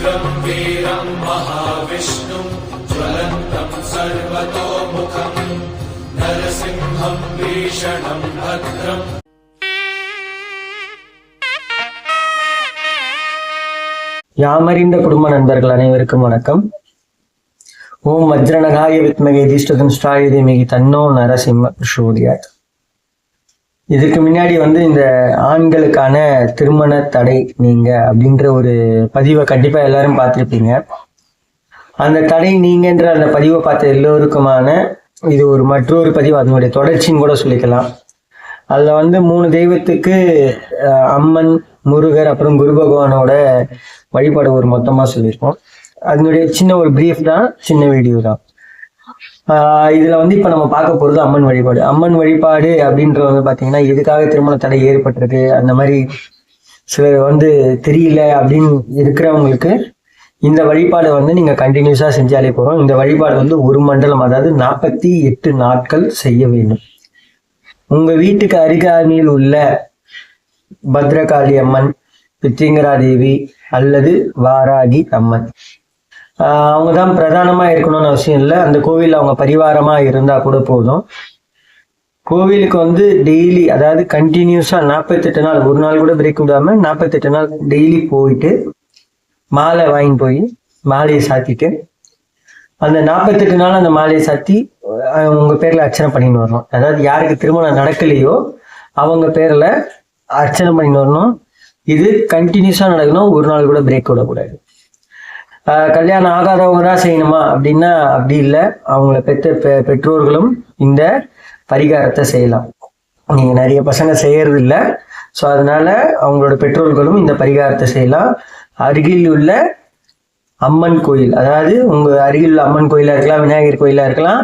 उग्रं वीरं महाविष्णुं ज्वलन्तं सर्वतोमुखं नरसिंहं भीषणं भद्रम्. யாமறிந்த குடும்ப நண்பர்கள் அனைவருக்கும் வணக்கம். ஓம் வஜ்ரநகாய வித்மகே தீஷ்டதனுஷ்டாய தீமகி தன்னோ நரசிம்ம பிரசோதியாத். இதுக்கு முன்னாடி இந்த ஆண்களுக்கான திருமண தடை நீங்க அப்படின்ற ஒரு பதிவை கண்டிப்பா எல்லாரும் பார்த்துருப்பீங்க. அந்த தடை நீங்கன்ற அந்த பதிவை பார்த்த எல்லோருக்குமான இது ஒரு மற்றொரு பதிவு, அதனுடைய தொடர்ச்சின்னு கூட சொல்லிக்கலாம். அதுல 3 தெய்வத்துக்கு அம்மன், முருகர், அப்புறம் குரு பகவானோட வழிபாடு ஒரு மொத்தமா சொல்லியிருக்கோம். அதனுடைய சின்ன ஒரு பிரீஃப் தான், சின்ன வீடியோ தான். இதுல இப்ப நம்ம பார்க்க போறது அம்மன் வழிபாடு. அம்மன் வழிபாடு அப்படின்றது பாத்தீங்கன்னா எதுக்காக திருமண தடை ஏற்பட்டிருக்கு, அந்த மாதிரி சிலர் தெரியல அப்படின்னு இருக்கிறவங்களுக்கு இந்த வழிபாடு நீங்க கண்டினியூஸா செஞ்சாலே போறோம். இந்த வழிபாடு ஒரு மண்டலம், அதாவது 48 நாட்கள் செய்ய வேண்டும். உங்க வீட்டுக்கு அருகாமையில் உள்ள பத்ரகாளி அம்மன், பித்திங்கரா தேவி அல்லது வாராகி அம்மன், அவங்க தான் பிரதானமா இருக்கணும்னு அவசியம் இல்லை. அந்த கோவில் அவங்க பரிவாரமா இருந்தா கூட போதும். கோவிலுக்கு டெய்லி, அதாவது கண்டினியூஸா 48 நாள், ஒரு நாள் கூட பிரேக் விடாம 48 நாள் டெய்லி போயிட்டு மாலை வாங்கிட்டு போய் மாலையை சாத்திட்டு அந்த 48 நாள் அந்த மாலையை சாத்தி உங்க பேர்ல அர்ச்சனை பண்ணின்னு வரணும். அதாவது யாருக்கு திருமணம் நடக்கலையோ அவங்க பேர்ல அர்ச்சனை பண்ணின்னு வரணும். இது கண்டினியூஸா நடக்கணும், ஒரு நாள் கூட பிரேக் விடக்கூடாது. கல்யாணம் ஆகாதவங்க தான் செய்யணுமா அப்படின்னா அப்படி இல்லை. அவங்கள பெற்றோர்களும் இந்த பரிகாரத்தை செய்யலாம். நீங்க நிறைய பசங்க செய்யறது இல்லை, ஸோ அதனால அவங்களோட பெற்றோர்களும் இந்த பரிகாரத்தை செய்யலாம். அருகில் உள்ள அம்மன் கோயில், அதாவது உங்க அருகில் உள்ள அம்மன் கோயிலா இருக்கலாம், விநாயகர் கோயிலா இருக்கலாம்,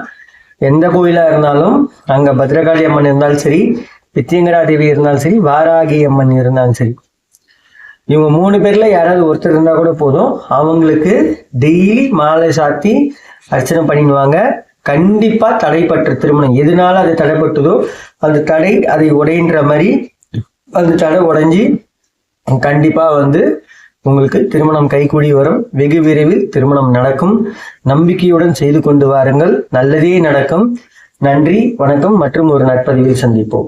எந்த கோயிலா இருந்தாலும் அங்க பத்ரகாளி அம்மன் இருந்தாலும் சரி, பித்தியங்கரா தேவி இருந்தாலும் சரி, வாராகி அம்மன் இருந்தாலும் சரி, இவங்க 3 பேர்ல யாராவது ஒருத்தர் இருந்தா கூட போதும். அவங்களுக்கு டெய்லி மாலை சாத்தி அர்ச்சனை பண்ணிடுவாங்க. கண்டிப்பா தடைப்பட்ட திருமணம், எதனால அது தடைப்பட்டதோ அந்த தடை அதை உடைன்ற மாதிரி அந்த தடை உடைஞ்சி கண்டிப்பா உங்களுக்கு திருமணம் கைகூடி வரும். வெகு விரைவில் திருமணம் நடக்கும். நம்பிக்கையுடன் செய்து கொண்டு வாருங்கள், நல்லதே நடக்கும். நன்றி, வணக்கம். மற்றும் ஒரு நட்பதிவில் சந்திப்போம்.